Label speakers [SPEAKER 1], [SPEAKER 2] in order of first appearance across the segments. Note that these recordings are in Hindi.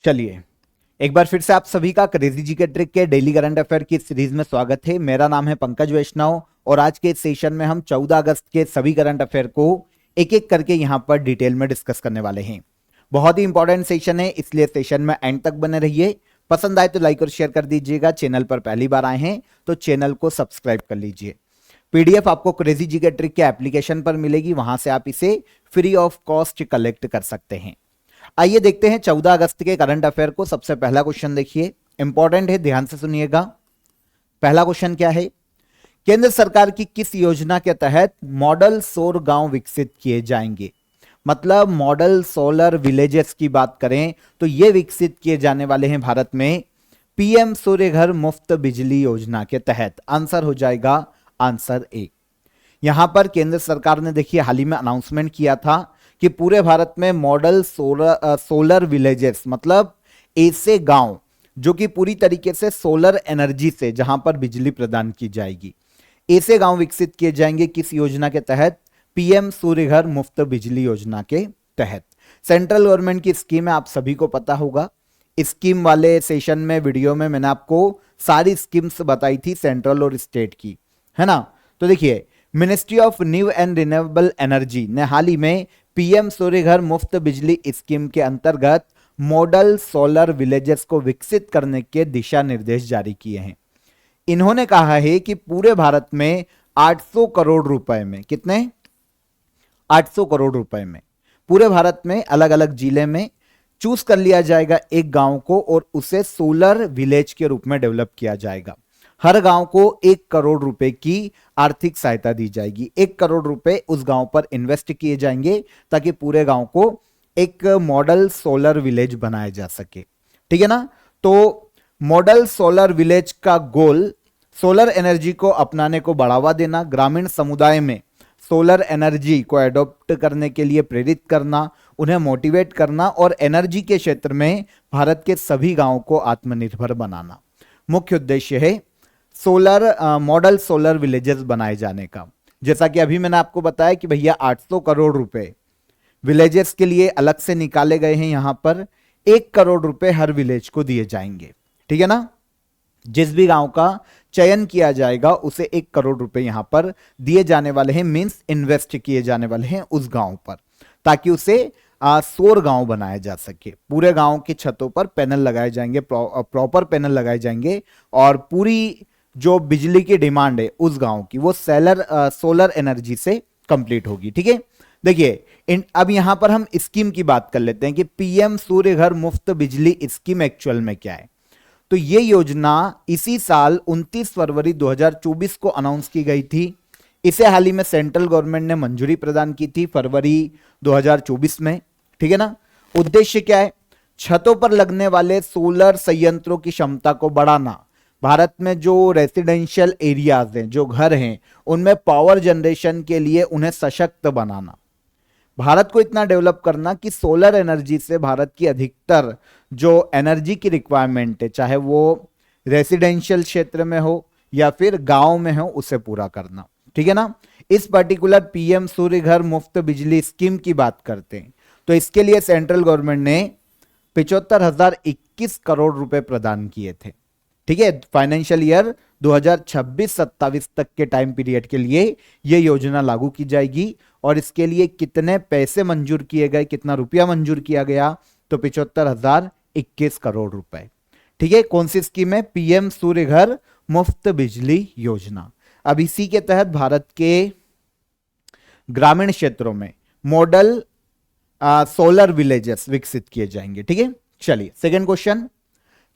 [SPEAKER 1] चलिए एक बार फिर से आप सभी का क्रेजी जी के ट्रिक के डेली करंट अफेयर की सीरीज में स्वागत है। मेरा नाम है पंकज वैष्णव और आज के इस सेशन में हम 14 अगस्त के सभी करंट अफेयर को एक एक करके यहां पर डिटेल में डिस्कस करने वाले हैं। बहुत ही इंपॉर्टेंट सेशन है, इसलिए सेशन में एंड तक बने रहिए। पसंद आए तो लाइक और शेयर कर दीजिएगा। चैनल पर पहली बार आए हैं तो चैनल को सब्सक्राइब कर लीजिए। पीडीएफ आपको क्रेजी जी के ट्रिक के एप्लीकेशन पर मिलेगी, वहां से आप इसे फ्री ऑफ कॉस्ट कलेक्ट कर सकते हैं। आइए देखते हैं 14 अगस्त के करंट अफेयर को। सबसे पहला क्वेश्चन देखिए, इंपॉर्टेंट है, ध्यान से सुनिएगा। पहला क्वेश्चन क्या है? केंद्र सरकार की किस योजना के तहत मॉडल सौर गांव विकसित किए जाएंगे? मतलब मॉडल सोलर विलेजेस की बात करें तो ये विकसित किए जाने वाले हैं भारत में पीएम सूर्य घर मुफ्त बिजली योजना के तहत। आंसर हो जाएगा आंसर ए। यहां पर केंद्र सरकार ने देखिए हाल ही में अनाउंसमेंट किया था कि पूरे भारत में मॉडल सोलर विलेजेस, मतलब ऐसे गांव जो कि पूरी तरीके से सोलर एनर्जी से जहां पर बिजली प्रदान की जाएगी, ऐसे गांव विकसित किए जाएंगे। किस योजना के तहत? पीएम सूर्य घर मुफ्त बिजली योजना के तहत। सेंट्रल गवर्नमेंट की स्कीम है, आप सभी को पता होगा। स्कीम वाले सेशन में वीडियो में मैंने आपको सारी स्कीम्स बताई थी सेंट्रल और स्टेट की, है ना। तो देखिए, ministry of new and renewable energy ने हाल ही में पीएम सूर्य घर मुफ्त बिजली स्कीम के अंतर्गत मॉडल सोलर विलेजेस को विकसित करने के दिशा निर्देश जारी किए हैं। इन्होंने कहा है कि पूरे भारत में 800 करोड़ रुपए में, कितने? 800 करोड़ रुपए में पूरे भारत में अलग अलग जिले में चूज कर लिया जाएगा एक गांव को और उसे सोलर विलेज के रूप में डेवलप किया जाएगा। हर गांव को 1 करोड़ रुपए की आर्थिक सहायता दी जाएगी। 1 करोड़ रुपए उस गांव पर इन्वेस्ट किए जाएंगे ताकि पूरे गांव को एक मॉडल सोलर विलेज बनाया जा सके। ठीक है ना। तो मॉडल सोलर विलेज का गोल सोलर एनर्जी को अपनाने को बढ़ावा देना, ग्रामीण समुदाय में सोलर एनर्जी को एडॉप्ट करने के लिए प्रेरित करना, उन्हें मोटिवेट करना और एनर्जी के क्षेत्र में भारत के सभी गांवों को आत्मनिर्भर बनाना मुख्य उद्देश्य है सोलर मॉडल सोलर विलेजेस बनाए जाने का। जैसा कि अभी मैंने आपको बताया कि भैया 800 करोड़ रुपए विलेजेस के लिए अलग से निकाले गए हैं। यहां पर 1 करोड़ रुपए हर विलेज को दिए जाएंगे। ठीक है ना। जिस भी गांव का चयन किया जाएगा उसे 1 करोड़ रुपए यहां पर दिए जाने वाले हैं, मींस इन्वेस्ट किए जाने वाले हैं उस गांव पर, ताकि उसे सौर गांव बनाया जा सके। पूरे गांव की छतों पर पैनल लगाए जाएंगे, प्रॉपर पैनल लगाए जाएंगे और पूरी जो बिजली की डिमांड है उस गांव की वो सोलर एनर्जी से कंप्लीट होगी। ठीक है। देखिए अब यहां पर हम स्कीम की बात कर लेते हैं कि पीएम सूर्य घर मुफ्त बिजली स्कीम एक्चुअल में क्या है। तो ये योजना इसी साल 29 फरवरी 2024 को अनाउंस की गई थी। इसे हाल ही में सेंट्रल गवर्नमेंट ने मंजूरी प्रदान की थी फरवरी 2024 में। ठीक है ना। उद्देश्य क्या है? छतों पर लगने वाले सोलर संयंत्रों की क्षमता को बढ़ाना, भारत में जो रेसिडेंशियल एरियाज हैं, जो घर हैं, उनमें पावर जनरेशन के लिए उन्हें सशक्त बनाना, भारत को इतना डेवलप करना कि सोलर एनर्जी से भारत की अधिकतर जो एनर्जी की रिक्वायरमेंट है, चाहे वो रेसिडेंशियल क्षेत्र में हो या फिर गांव में हो, उसे पूरा करना। ठीक है ना। इस पर्टिकुलर पीएम सूर्य घर मुफ्त बिजली स्कीम की बात करते हैं तो इसके लिए सेंट्रल गवर्नमेंट ने 75,021 करोड़ रुपए प्रदान किए थे। ठीक है। फाइनेंशियल ईयर 2026-27 तक के टाइम पीरियड के लिए यह योजना लागू की जाएगी। और इसके लिए कितने पैसे मंजूर किए गए, कितना रुपया मंजूर किया गया? तो 75,021 करोड़ रुपए। ठीक है। कौन सी स्कीम है? पीएम सूर्य घर मुफ्त बिजली योजना। अब इसी के तहत भारत के ग्रामीण क्षेत्रों में मॉडल सोलर विलेजेस विकसित किए जाएंगे। ठीक है। चलिए सेकेंड क्वेश्चन,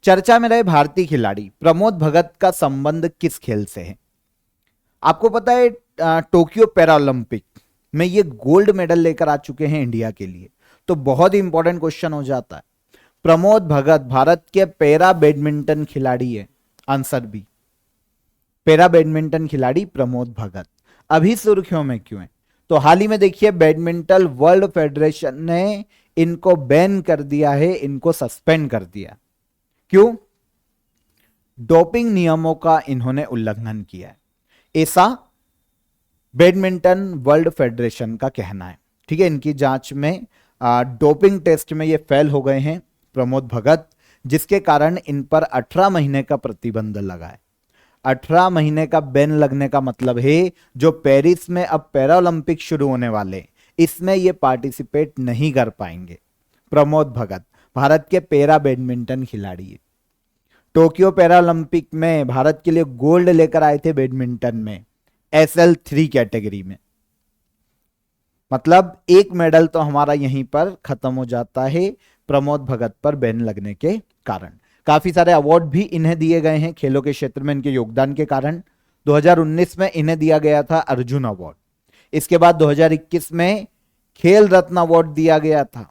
[SPEAKER 1] चर्चा में रहे भारतीय खिलाड़ी प्रमोद भगत का संबंध किस खेल से है? आपको पता है टोक्यो पैरालंपिक में ये गोल्ड मेडल लेकर आ चुके हैं इंडिया के लिए, तो बहुत ही इंपॉर्टेंट क्वेश्चन हो जाता है। प्रमोद भगत भारत के पैरा बैडमिंटन खिलाड़ी है। आंसर बी, पैरा बैडमिंटन खिलाड़ी प्रमोद भगत। अभी सुर्खियों में क्यों है? तो हाल ही में देखिए बैडमिंटन वर्ल्ड फेडरेशन ने इनको बैन कर दिया है, इनको सस्पेंड कर दिया। क्यों? डोपिंग नियमों का इन्होंने उल्लंघन किया है, ऐसा बैडमिंटन वर्ल्ड फेडरेशन का कहना है। ठीक है। इनकी जांच में डोपिंग टेस्ट में ये फेल हो गए हैं, प्रमोद भगत, जिसके कारण इन पर 18 महीने का प्रतिबंध लगा है। 18 महीने का बैन लगने का मतलब है जो पेरिस में अब पैरा ओलंपिक शुरू होने वाले, इसमें ये पार्टिसिपेट नहीं कर पाएंगे। प्रमोद भगत भारत के पैरा बैडमिंटन खिलाड़ी है। टोक्यो पैरा ओलंपिक में भारत के लिए गोल्ड लेकर आए थे बैडमिंटन में, SL3 कैटेगरी में। मतलब एक मेडल तो हमारा यहीं पर खत्म हो जाता है प्रमोद भगत पर बैन लगने के कारण। काफी सारे अवार्ड भी इन्हें दिए गए हैं खेलों के क्षेत्र में इनके योगदान के कारण। 2019 में इन्हें दिया गया था अर्जुन अवार्ड। इसके बाद 2021 में खेल रत्न अवार्ड दिया गया था,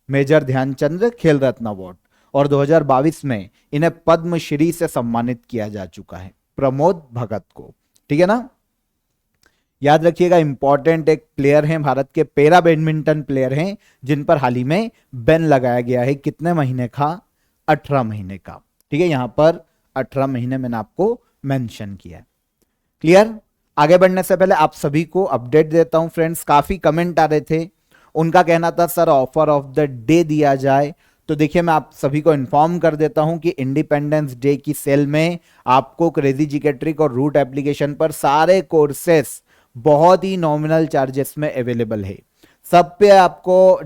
[SPEAKER 1] मेजर ध्यानचंद खेल रत्न अवार्ड, और 2022 में इन्हें पद्मश्री से सम्मानित किया जा चुका है प्रमोद भगत को। ठीक है ना, याद रखिएगा, इंपॉर्टेंट एक प्लेयर हैं, भारत के पैरा बैडमिंटन प्लेयर हैं जिन पर हाल ही में बैन लगाया गया है। कितने महीने का? 18 महीने का। ठीक है, यहां पर 18 महीने मैंने आपको मेंशन किया है। क्लियर? आगे बढ़ने से पहले आप सभी को अपडेट देता हूं फ्रेंड्स। काफी कमेंट आ रहे थे, उनका कहना था sir offer of the day दिया जाए। तो देखिए, मैं आप सभी को इन्फॉर्म कर देता हूं कि इंडिपेंडेंस डे की सेल में आपको क्रेजी जीके ट्रिक और रूट एप्लीकेशन पर सारे कोर्सेस बहुत ही नॉमिनल चार्जेस में अवेलेबल है। सब पे आपको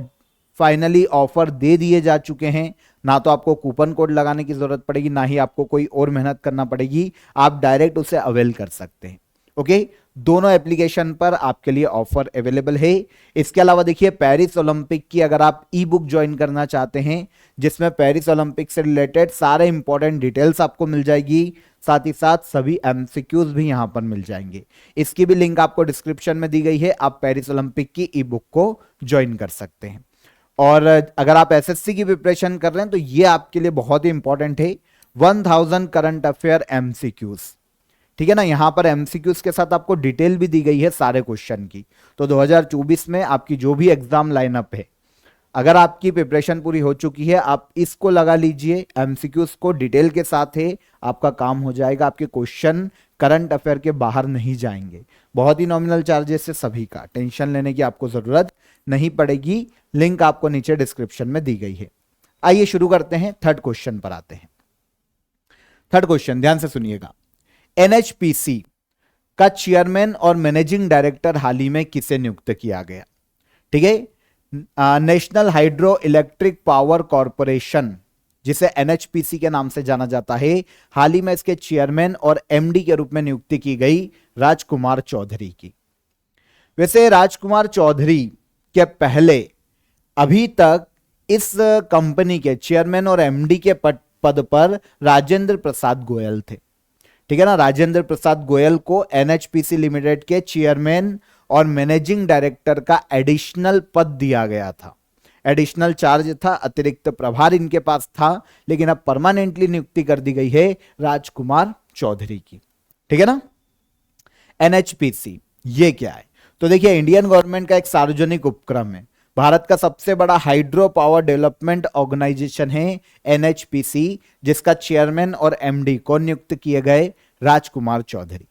[SPEAKER 1] फाइनली ऑफर दे दिए जा चुके हैं। ना तो आपको कूपन कोड लगाने की जरूरत पड़ेगी, ना ही आपको कोई और मेहनत करना पड़ेगी, आप डायरेक्ट उसे अवेल कर सकते हैं। ओके, दोनों एप्लीकेशन पर आपके लिए ऑफर अवेलेबल है। इसके अलावा देखिए, पेरिस ओलंपिक की अगर आप ई बुक ज्वाइन करना चाहते हैं जिसमें पेरिस ओलंपिक से रिलेटेड सारे इंपॉर्टेंट डिटेल्स आपको मिल जाएगी, साथ ही साथ सभी एमसीक्यूज भी यहां पर मिल जाएंगे। इसकी भी लिंक आपको डिस्क्रिप्शन में दी गई है, आप पेरिस ओलंपिक की ई बुक को ज्वाइन कर सकते हैं। और अगर आप एसएससी की प्रिपरेशन कर रहे हैं तो ये आपके लिए बहुत ही इंपॉर्टेंट है, 1000 करंट अफेयर एमसीक्यूज। ठीक है ना, यहां पर एमसीक्यूज के साथ आपको डिटेल भी दी गई है सारे क्वेश्चन की। तो 2024 में आपकी जो भी एग्जाम लाइनअप है, अगर आपकी प्रिपरेशन पूरी हो चुकी है, आप इसको लगा लीजिए, एमसीक्यूज को डिटेल के साथ है, आपका काम हो जाएगा। आपके क्वेश्चन करंट अफेयर के बाहर नहीं जाएंगे। बहुत ही नॉमिनल चार्जेस है सभी का, टेंशन लेने की आपको जरूरत नहीं पड़ेगी। लिंक आपको नीचे डिस्क्रिप्शन में दी गई है। आइए शुरू करते हैं, थर्ड क्वेश्चन पर आते हैं। थर्ड क्वेश्चन ध्यान से सुनिएगा। एनएचपीसी का चेयरमैन और मैनेजिंग डायरेक्टर हाल ही में किसे नियुक्त किया गया? ठीक है, national hydro electric power corporation, जिसे एनएचपीसी के नाम से जाना जाता है, हाल ही में इसके चेयरमैन और एमडी के रूप में नियुक्ति की गई राजकुमार चौधरी की। वैसे राजकुमार चौधरी के पहले अभी तक इस कंपनी के चेयरमैन और एमडी के पद पर राजेंद्र प्रसाद गोयल थे। ठीक है ना, राजेंद्र प्रसाद गोयल को एनएचपीसी लिमिटेड के चेयरमैन और मैनेजिंग डायरेक्टर का एडिशनल पद दिया गया था। एडिशनल चार्ज था, अतिरिक्त प्रभार इनके पास था, लेकिन अब परमानेंटली नियुक्ति कर दी गई है राजकुमार चौधरी की। ठीक है ना। एनएचपीसी ये क्या है? तो देखिए, इंडियन गवर्नमेंट का एक सार्वजनिक उपक्रम है, भारत का सबसे बड़ा हाइड्रो पावर डेवलपमेंट ऑर्गेनाइजेशन है एनएचपीसी, जिसका चेयरमैन और एमडी को नियुक्त किए गए राजकुमार चौधरी।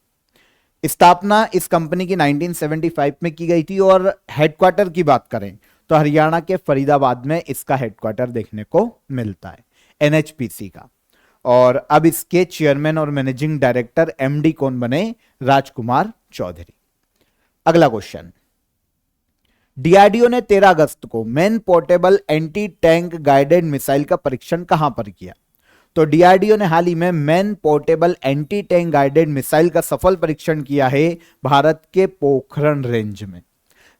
[SPEAKER 1] स्थापना इस कंपनी की 1975 में की गई थी और हेडक्वार्टर की बात करें तो हरियाणा के फरीदाबाद में इसका हेडक्वार्टर देखने को मिलता है एनएचपीसी का। और अब इसके चेयरमैन और मैनेजिंग डायरेक्टर एमडी कौन बने? राजकुमार चौधरी। अगला क्वेश्चन, डीआरडीओ ने 13 अगस्त को man portable anti tank guided missile का परीक्षण कहां पर किया? तो डीआरडीओ ने हाल ही में man portable anti tank guided missile का सफल परीक्षण किया है भारत के पोखरण रेंज में।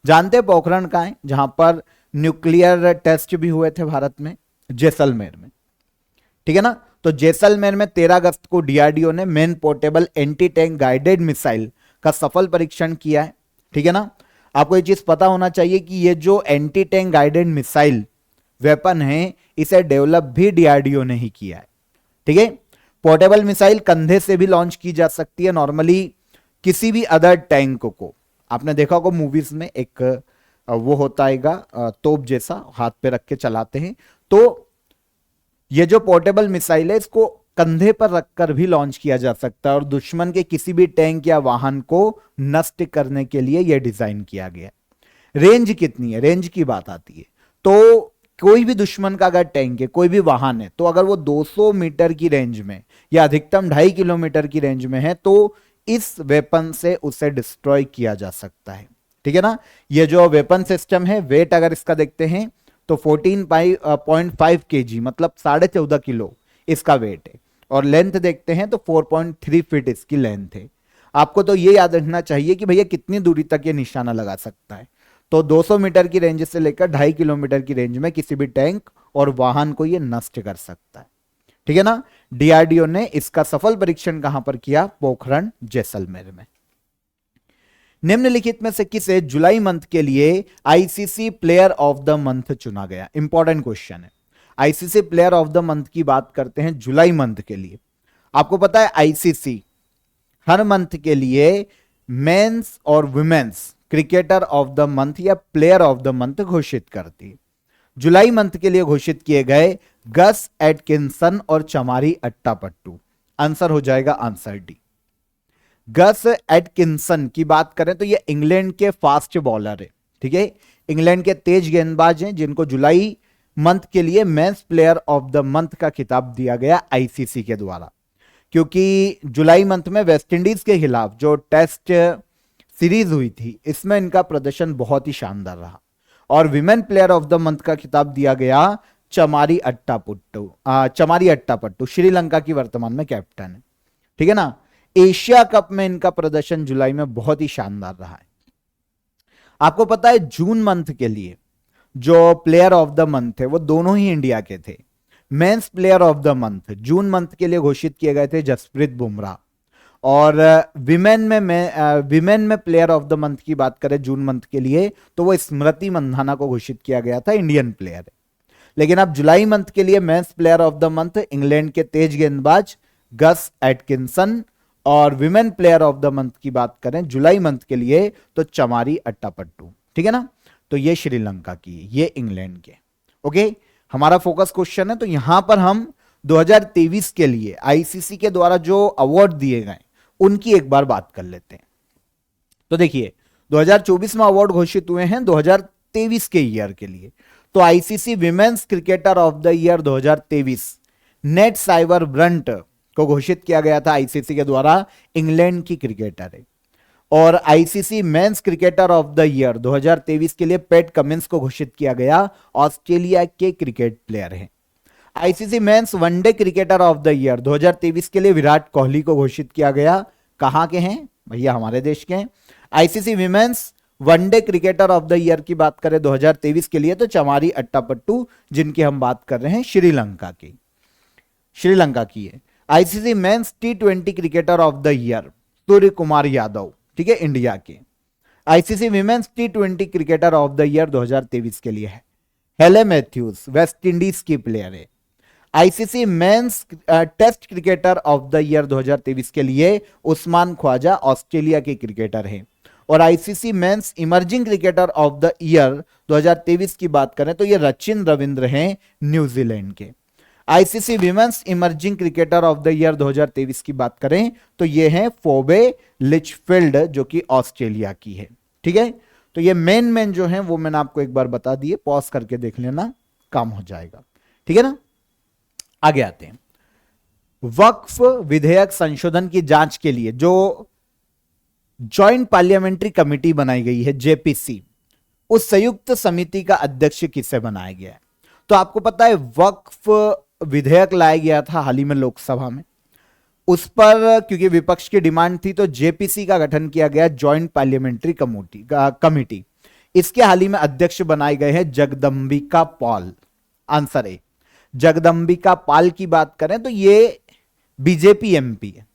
[SPEAKER 1] जानते हैं पोखरण कहां है, जहां पर न्यूक्लियर टेस्ट भी हुए थे भारत में? जैसलमेर में। ठीक है ना, तो जैसलमेर में 13 अगस्त को डीआरडीओ ने man portable anti tank guided missile का सफल परीक्षण किया है। ठीक है ना, आपको ये चीज पता होना चाहिए कि ये जो anti tank guided missile weapon है, इसे डेवलप भी डीआरडीओ ने ही किया है। ठीक है, पोर्टेबल मिसाइल कंधे से भी लॉन्च की जा सकती है। नॉर्मली किसी भी अदर टैंक को आपने देखा होगा मूवीज में, एक वो होता है तोप जैसा, हाथ पे रख के चलाते हैं। तो ये जो पोर्टेबल मिसाइल है, इसको कंधे पर रखकर भी लॉन्च किया जा सकता है और दुश्मन के किसी भी टैंक या वाहन को नष्ट करने के लिए यह डिजाइन किया गया है। रेंज कितनी है? रेंज की बात आती है तो कोई भी दुश्मन का अगर टैंक है, कोई भी वाहन है, तो अगर वो 200 मीटर की रेंज में या अधिकतम 2.5 किलोमीटर की रेंज में है तो इस वेपन से उसे डिस्ट्रॉय किया जा सकता है। ठीक है ना। ये जो वेपन सिस्टम है, वेट अगर इसका देखते हैं तो 14.5 kg मतलब 14.5 किलो इसका वेट है, और लेंथ देखते हैं तो 4.3 फीट इसकी लेंथ है। आपको तो ये याद रखना चाहिए कि भैया कितनी दूरी तक ये निशाना लगा सकता है। तो 200 मीटर की रेंज से लेकर 2.5 किलोमीटर की रेंज में किसी भी टैंक और वाहन को ये नष्ट कर सकता है। ठीक है ना। डीआरडीओ ने इसका सफल परीक्षण कहां पर किया? पोखरण जैसलमेर में। निम्नलिखित में से किसे जुलाई मंथ के लिए ICC player of the month चुना गया? इंपॉर्टेंट क्वेश्चन है। ICC player of the month की बात करते हैं जुलाई मंथ के लिए। आपको पता है आईसीसी हर मंथ के लिए मेंस और women's cricketer of the month या प्लेयर ऑफ द मंथ घोषित करती है। जुलाई मंथ के लिए घोषित किए गए गस एटकिंसन और चमारी अट्टापट्टू। आंसर हो जाएगा आंसर डी। गस एटकिंसन की बात करें तो ये इंग्लैंड के फास्ट बॉलर है। ठीक है, इंग्लैंड के तेज गेंदबाज हैं जिनको जुलाई मंथ के लिए men's player of the month का खिताब दिया गया आईसीसी के द्वारा, क्योंकि जुलाई मंथ में वेस्ट इंडीज के खिलाफ जो टेस्ट सीरीज हुई थी इसमें इनका प्रदर्शन बहुत ही शानदार रहा। और women player of the month का खिताब दिया गया चमारी अट्टापट्टू श्रीलंका की वर्तमान में कैप्टन है। ठीक है ना। एशिया कप में इनका प्रदर्शन जुलाई में बहुत ही शानदार रहा है। आपको पता है जून मंथ के लिए जो प्लेयर ऑफ द मंथ थे वो दोनों ही इंडिया के थे। Men's player of the month June month के लिए घोषित किए गए थे जसप्रीत बुमराह, और विमेन में प्लेयर ऑफ द मंथ की बात करें जून मंथ के लिए तो वो स्मृति मंधाना को घोषित किया गया था, इंडियन प्लेयर है। लेकिन अब जुलाई मंथ के लिए men's player of the month England के तेज गेंदबाज गस एटकिंसन, और women player of the month की बात करें जुलाई मंथ के लिए तो चमारी अट्टापट्टू। ठीक है ना। तो ये श्रीलंका की, ये इंग्लैंड के। ओके, हमारा फोकस क्वेश्चन है, तो यहां पर हम 2023 के लिए आईसीसी के द्वारा जो अवार्ड दिए गए उनकी एक बार बात कर लेते हैं। तो देखिए 2024 में अवार्ड घोषित हुए हैं 2023 के ईयर के लिए। तो ICC women's cricketer of the year 2023 net Sciver Brunt को घोषित किया गया था आईसीसी के द्वारा, इंग्लैंड की क्रिकेटर है। और ICC men's cricketer of the year 2023 के लिए पैट कमिंस को घोषित किया गया, ऑस्ट्रेलिया के क्रिकेट प्लेयर हैं। ICC men's one day cricketer of the year 2023 के लिए विराट कोहली को घोषित किया गया। कहां के हैं भैया? हमारे देश के हैं। ICC women's one day cricketer of the year की बात करें 2023 के लिए तो चमारी अट्टापट्टू, जिनकी हम बात कर रहे हैं श्रीलंका की है। आईसीसी मेंस टी20 cricketer of the year Surya Kumar Yadav, ठीक है, इंडिया के। आईसीसी विमेंस टी20 क्रिकेटर ऑफ द ईयर 2023 के लिए है हेले मैथ्यूज, वेस्ट इंडीज की प्लेयर है। ICC men's test cricketer of the year 2023 के लिए उस्मान ख्वाजा, ऑस्ट्रेलिया के क्रिकेटर हैं। और ICC men's emerging cricketer of the year 2023 की बात करें तो ये रचिन रविंद्र हैं, न्यूजीलैंड के। ICC women's emerging cricketer of the year 2023 की बात करें तो ये हैं फोबे लिचफील्ड, जो कि ऑस्ट्रेलिया की है। ठीक है, तो ये मेन जो हैं वो मैंने आपको एक बार बता दिए, पॉज करके देख लेना, काम हो जाएगा। ठीक है ना। आगे आते हैं। वक्फ विधेयक संशोधन की जांच के लिए जो जॉइंट पार्लियामेंट्री कमेटी बनाई गई है जेपीसी, उस संयुक्त समिति का अध्यक्ष किसे बनाया गया है? तो आपको पता है वक्फ विधेयक लाया गया था हाल ही में लोकसभा में, उस पर क्योंकि विपक्ष की डिमांड थी तो जेपीसी का गठन किया गया, जॉइंट पार्लियामेंट्री कमेटी। इसके हाल ही में अध्यक्ष बनाए गए हैं जगदंबिका पाल। आंसर है जगदंबिका पाल की बात करें तो ये बीजेपी एमपी है।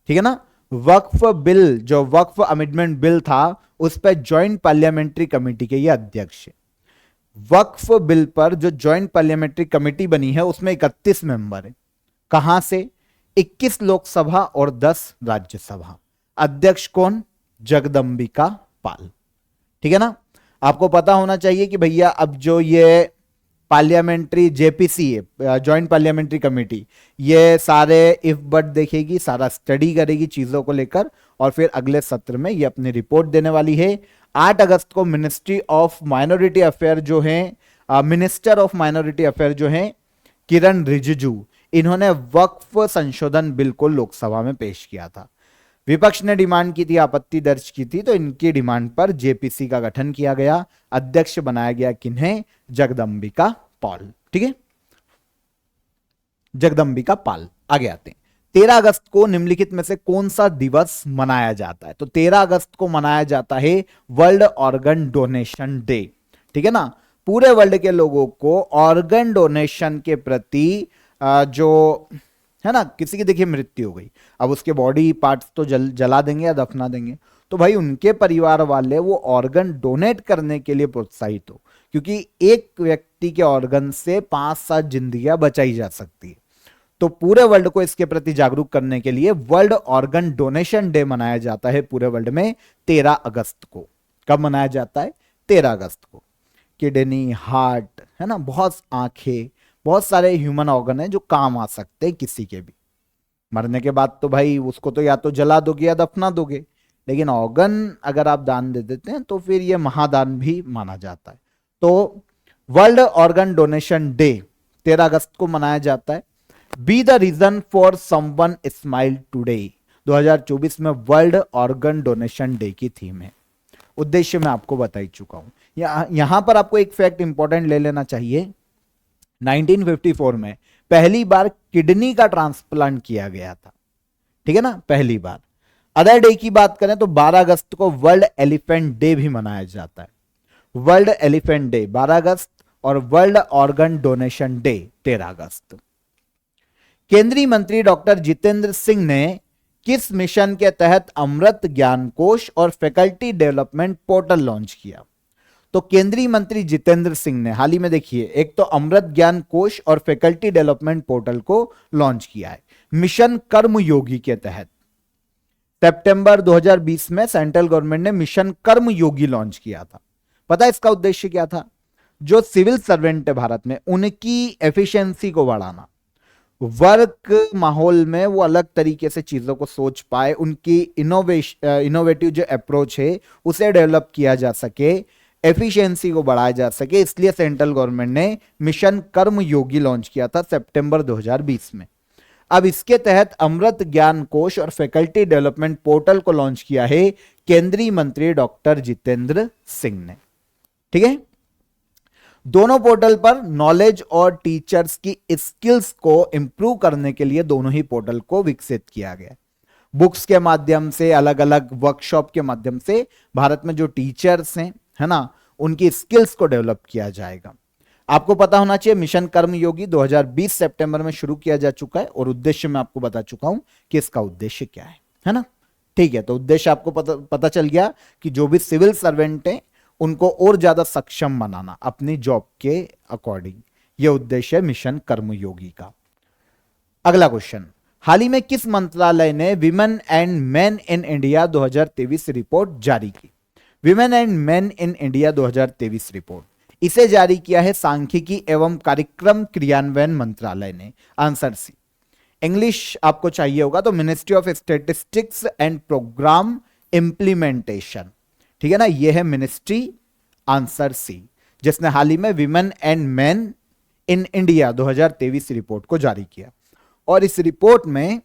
[SPEAKER 1] ठीक है ना। वक्फ बिल, जो वक्फ अमेंडमेंट बिल था, उस पर जॉइंट पार्लियामेंट्री कमेटी के ये अध्यक्ष है। वक्फ बिल पर जो जॉइंट पार्लियामेंट्री कमेटी बनी है उसमें 31 मेंबर है। कहां से? 21 लोकसभा और 10 राज्यसभा। अध्यक्ष कौन? जगदंबिका पाल। ठीक है ना। आपको पता होना चाहिए कि भैया अब जो ये पार्लियामेंट्री जेपीसी है, जॉइंट पार्लियामेंट्री कमेटी, ये सारे इफ बट देखेगी, सारा स्टडी करेगी चीजों को लेकर, और फिर अगले सत्र में ये अपनी रिपोर्ट देने वाली है। 8 अगस्त को मिनिस्ट्री ऑफ माइनॉरिटी अफेयर जो है मिनिस्टर ऑफ माइनॉरिटी अफेयर जो है किरण रिजिजू, इन्होंने वक्फ संशोधन बिल को लोकसभा में पेश किया था। विपक्ष ने डिमांड की थी, आपत्ति दर्ज की थी, तो इनकी डिमांड पर जेपीसी का गठन किया गया। अध्यक्ष बनाया गया किन्हें? जगदंबिका पाल। ठीक है, जगदंबिका पाल। आगे आते हैं। 13 अगस्त को निम्नलिखित में से कौन सा दिवस मनाया जाता है? तो 13 अगस्त को मनाया जाता है वर्ल्ड ऑर्गन डोनेशन डे। ठीक है ना, पूरे वर्ल्ड के लोगों को ऑर्गन डोनेशन के प्रति जो है ना, किसी की देखिए मृत्यु हो गई, अब उसके बॉडी पार्ट्स तो जला देंगे या दफना देंगे, तो भाई उनके परिवार वाले वो ऑर्गन डोनेट करने के लिए प्रोत्साहित हो, क्योंकि एक व्यक्ति के ऑर्गन से 5-7 जिंदगियां बचाई जा सकती है। तो पूरे वर्ल्ड को इसके प्रति जागरूक करने के लिए वर्ल्ड ऑर्गन डोनेशन डे मनाया जाता है पूरे वर्ल्ड में 13 अगस्त को। कब मनाया जाता है? 13 अगस्त को। किडनी, हार्ट, है ना, बहुत आंखें, बहुत सारे ह्यूमन ऑर्गन है जो काम आ सकते हैं किसी के भी। मरने के बाद तो भाई उसको तो या तो जला दोगे या दफना दोगे, लेकिन ऑर्गन अगर आप दान दे देते हैं तो फिर ये महादान भी माना जाता है। तो वर्ल्ड ऑर्गन डोनेशन डे 13 अगस्त को मनाया जाता है। Be the reason for someone smile today 2024 में वर्ल्ड ऑर्गन डोनेशन डे की थीम है। उद्देश्य मैं आपको बता ही चुका हूं। यहां पर आपको एक फैक्ट इंपॉर्टेंट ले लेना चाहिए। 1954 में पहली बार किडनी का ट्रांसप्लांट किया गया था। ठीक है ना, पहली बार। अदर डे की बात करें तो 12 अगस्त को वर्ल्ड एलिफेंट डे भी मनाया जाता है। वर्ल्ड एलिफेंट डे 12 अगस्त और वर्ल्ड ऑर्गन डोनेशन डे 13 अगस्त। केंद्रीय मंत्री डॉक्टर जितेंद्र सिंह ने किस मिशन के तहत अमृत ज्ञान कोश और फैकल्टी डेवलपमेंट पोर्टल लॉन्च किया? तो केंद्रीय मंत्री जितेंद्र सिंह ने हाल ही में देखिए एक तो अमृत ज्ञान कोश और फैकल्टी डेवलपमेंट पोर्टल को लॉन्च किया है मिशन कर्मयोगी के तहत। सितंबर 2020 में सेंट्रल गवर्नमेंट ने मिशन कर्मयोगी लॉन्च किया था। पता है इसका उद्देश्य क्या था? जो सिविल सर्वेंट है भारत में, उनकी एफिशिएंसी को बढ़ाना, वर्क माहौल में वो अलग तरीके से चीजों को सोच पाए, उनकी इनोवेटिव जो अप्रोच है उसे डेवलप किया जा सके, एफिशिएंसी को बढ़ाया जा सके, इसलिए सेंट्रल गवर्नमेंट ने मिशन कर्मयोगी लॉन्च किया था सितंबर 2020 में। अब इसके तहत अमृत ज्ञान कोश और फैकल्टी डेवलपमेंट पोर्टल को लॉन्च किया है केंद्रीय मंत्री डॉक्टर जितेंद्र सिंह ने। ठीक है, दोनों पोर्टल पर नॉलेज और टीचर्स की स्किल्स को इंप्रूव करने के लिए दोनों ही पोर्टल को विकसित किया गया। बुक्स के माध्यम से, अलग अलग वर्कशॉप के माध्यम से भारत में जो टीचर्स हैं, है ना, उनकी स्किल्स को डेवलप किया जाएगा। आपको पता होना चाहिए मिशन कर्मयोगी 2020 सितंबर में शुरू किया जा चुका है और उद्देश्य मैं आपको बता चुका हूं कि इसका उद्देश्य क्या है ना। ठीक है, तो उद्देश्य आपको पता चल गया कि जो भी सिविल सर्वेंट हैं उनको और ज्यादा सक्षम बनाना अपनी जॉब के अकॉर्डिंग, यह उद्देश्य है मिशन कर्मयोगी का। अगला क्वेश्चन, हाल ही में किस मंत्रालय ने women and main in India 2023 report जारी की? Women and main in India 2023 report, इसे जारी किया है सांख्यिकी एवं कार्यक्रम क्रियान्वयन मंत्रालय ने। Answer C. इंग्लिश आपको चाहिए होगा तो ministry of statistics and programme implementation. ठीक है ना, यह है मिनिस्ट्री, आंसर सी, जिसने हाल ही में women and main in India 2023 report को जारी किया। और इस रिपोर्ट में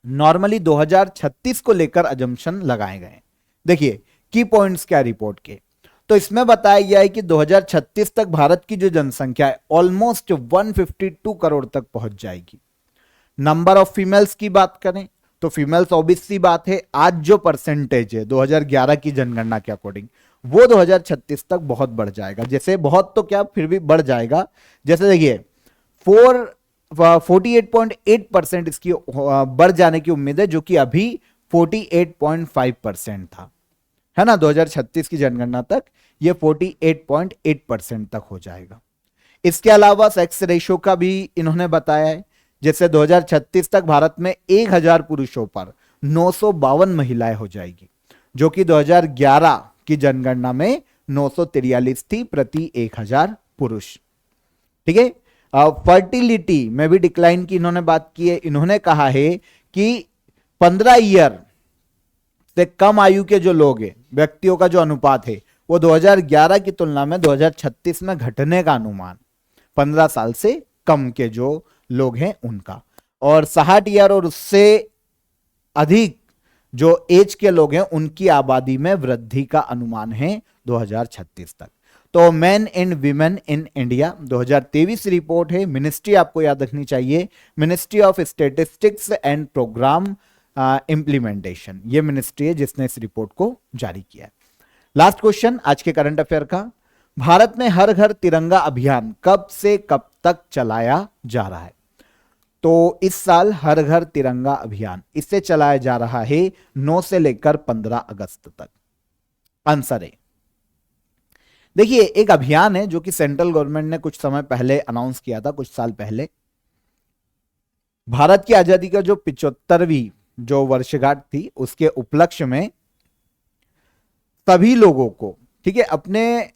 [SPEAKER 1] नॉर्मली 2036 को लेकर अजम्पशन लगाए गए। देखिए की पॉइंट्स क्या रिपोर्ट के, तो इसमें बताया गया है कि 2036 तक भारत की जो जनसंख्या है ऑलमोस्ट 152 करोड़ तक पहुंच जाएगी। नंबर ऑफ फीमेल्स की बात करें तो फीमेल्स ऑब्वियस सी बात है, आज जो परसेंटेज है 2011 की जनगणना के अकॉर्डिंग वो 2036 तक बहुत बढ़ जाएगा। जैसे बहुत तो क्या, फिर भी बढ़ जाएगा। जैसे देखिए 48.8% इसकी बढ़ जाने की उम्मीद है, जो कि अभी 48.5% था, है ना। 2036 की जनगणना तक ये 48.8% तक हो जाएगा। इसके अलावा सेक्स रेशो का भी इन्होंने बताया है। जैसे 2036 तक भारत में 1000 पुरुषों पर 952 महिलाएं हो जाएगी, जो कि 2011 की जनगणना में 943 थी प्रति 1000 पुरुष। ठीक है, फर्टिलिटी में भी डिक्लाइन की इन्होंने बात की है। इन्होंने कहा है कि 15 ईयर से कम आयु के जो लोग हैं, व्यक्तियों का जो अनुपात है वो 2011 की तुलना में 2036 में घटने का अनुमान, 15 साल से कम के जो लोग हैं उनका, और 60 ईयर और उससे अधिक जो एज के लोग हैं उनकी आबादी में वृद्धि का अनुमान है 2036 तक। तो men and women in India 2023 report है। मिनिस्ट्री आपको याद रखनी चाहिए, ministry of statistics and programme implementation, ये मिनिस्ट्री है जिसने इस रिपोर्ट को जारी किया है। लास्ट क्वेश्चन आज के करंट अफेयर का, भारत में हर घर तिरंगा अभियान कब से कब तक चलाया जा रहा है? तो इस साल हर घर तिरंगा अभियान इससे चलाया जा रहा है 9 से लेकर 15 अगस्त तक। आंसर है, देखिए एक अभियान है जो कि सेंट्रल गवर्नमेंट ने कुछ समय पहले अनाउंस किया था, कुछ साल पहले। भारत की आजादी का जो 75वीं जो वर्षगांठ थी उसके उपलक्ष्य में सभी लोगों को, ठीक है, अपने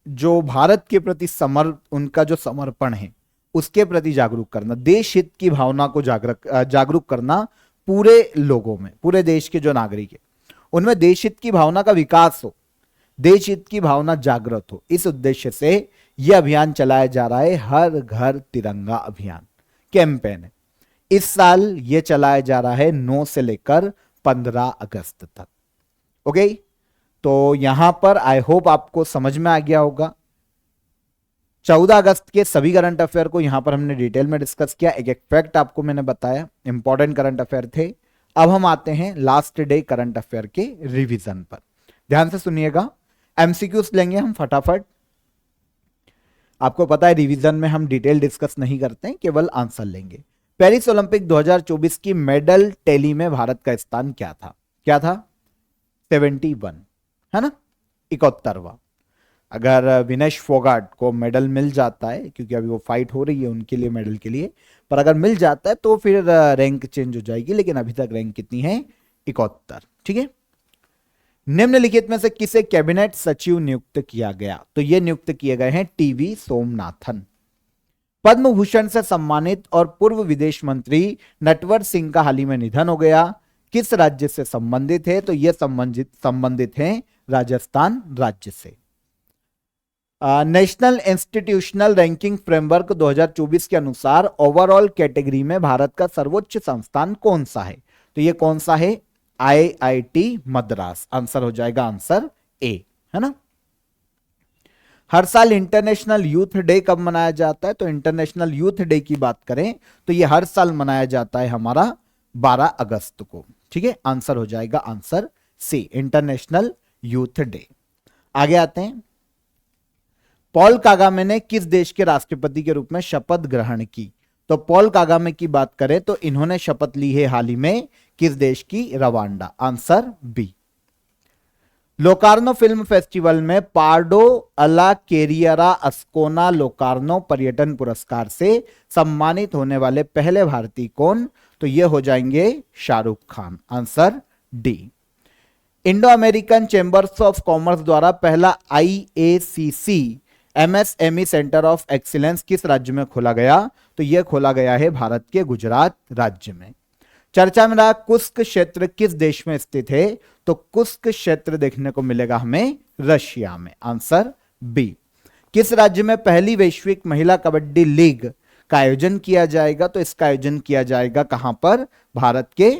[SPEAKER 1] जो भारत के प्रति उनका जो समर्पण है उसके प्रति जागरूक करना, देश हित की भावना को जागरूक करना पूरे लोगों में, पूरे देश के जो नागरिक है उनमें देश हित की भावना का विकास हो, देश हित की भावना जागृत हो, इस उद्देश्य से यह अभियान चलाया जा रहा है, हर घर तिरंगा अभियान कैंपेन है। इस साल यह चलाया जा रहा है 9 से लेकर 15 अगस्त तक। ओके, तो यहां पर आई होप आपको समझ में आ गया होगा। 14 अगस्त के सभी करंट अफेयर को यहां पर हमने डिटेल में डिस्कस किया, एक एक फैक्ट आपको मैंने बताया, इंपॉर्टेंट करंट अफेयर थे। अब हम आते हैं लास्ट डे करंट अफेयर के रिवीजन पर। ध्यान से सुनिएगा, एमसीक्यूज लेंगे हम फटाफट। आपको पता है रिवीजन में हम डिटेल डिस्कस नहीं करते हैं, केवल आंसर लेंगे। पेरिस ओलंपिक 2024 की मेडल टैली में भारत का स्थान क्या था? क्या था? 71, है ना, 71वां। अगर विनेश फोगाट को मेडल मिल जाता है, क्योंकि अभी वो फाइट हो रही है उनके लिए मेडल के लिए, पर अगर मिल जाता है तो फिर रैंक चेंज हो जाएगी, लेकिन अभी तक रैंक कितनी है? 71। ठीक है, निम्नलिखित में से किसे कैबिनेट सचिव नियुक्त किया गया? तो ये नियुक्त किए गए हैं टीवी सोमनाथन। पद्म भूषण से सम्मानित और पूर्व विदेश मंत्री नटवर सिंह का हाल ही में निधन हो गया, किस राज्य से संबंधित है? तो ये संबंधित हैं राजस्थान राज्य से। नेशनल इंस्टीट्यूशनल रैंकिंग फ्रेमवर्क 2024 के अनुसार ओवरऑल कैटेगरी में भारत का सर्वोच्च संस्थान कौन सा है? तो ये कौन सा है? IIT मद्रास। आंसर हो जाएगा आंसर ए, है ना। हर साल इंटरनेशनल यूथ डे कब मनाया जाता है? तो इंटरनेशनल यूथ डे की बात करें तो ये हर साल मनाया जाता है हमारा 12 अगस्त को। ठीक है, आंसर हो जाएगा answer C, international youth day. आगे आते हैं, पॉल कागामे ने किस देश के राष्ट्रपति के रूप में शपथ ग्रहण की? तो पॉल कागामे की बात करें तो इन्होंने शपथ ली है हाल ही में किस देश की? Rwanda. Answer B. Locarno film festival में पार्डो अला केरियरा अस्कोना लोकार्नो पर्यटन पुरस्कार से सम्मानित होने वाले पहले भारतीय कौन? तो ये हो जाएंगे Shahrukh Khan. Answer D. Indo American chambers of commerce द्वारा पहला IACC MSME centre of excellence किस राज्य में खोला गया? तो यह खोला गया है भारत के गुजरात राज्य में। चर्चा में रहा कुस्क क्षेत्र किस देश में स्थित है? तो कुस्क क्षेत्र देखने को मिलेगा हमें रशिया में। Answer B. किस राज्य में पहली वैश्विक महिला कबड्डी लीग का आयोजन किया जाएगा? तो इसका आयोजन किया जाएगा कहां पर? भारत के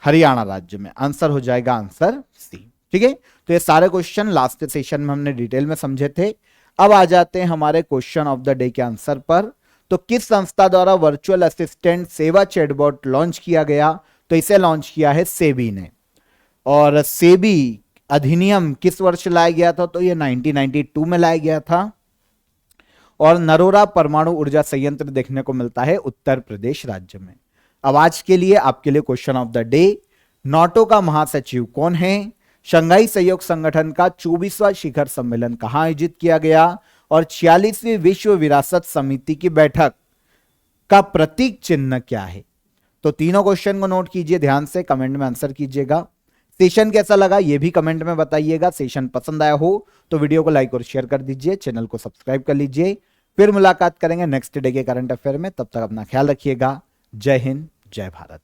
[SPEAKER 1] हरियाणा राज्य में। आंसर हो जाएगा आंसर सी। ठीक है, तो ये सारे क्वेश्चन लास्ट सेशन में हमने डिटेल में समझे थे। अब आ जाते हैं हमारे क्वेश्चन ऑफ द डे के आंसर पर। तो किस संस्था द्वारा वर्चुअल असिस्टेंट सेवा चैटबॉट लॉन्च किया गया? तो इसे लॉन्च किया है सेबी ने। और सेबी अधिनियम किस वर्ष लाया गया था? तो ये 1992 में लाया गया था। और नरोरा परमाणु ऊर्जा संयंत्र देखने को मिलता है उत्तर प्रदेश राज्य में। अब आज के लिए आपके लिए question of the day, NATO का महासचिव कौन है? शंघाई सहयोग संगठन का 24वां शिखर सम्मेलन कहां आयोजित किया गया? और 46वीं विश्व विरासत समिति की बैठक का प्रतीक चिन्ह क्या है? तो तीनों क्वेश्चन को नोट कीजिए ध्यान से, कमेंट में आंसर कीजिएगा। सेशन कैसा लगा ये भी कमेंट में बताइएगा। सेशन पसंद आया हो तो वीडियो को लाइक और शेयर कर दीजिए, चैनल को सब्सक्राइब कर लीजिए। फिर मुलाकात करेंगे नेक्स्ट डे के करंट अफेयर में, तब तक अपना ख्याल रखिएगा। जय हिंद, जय भारत।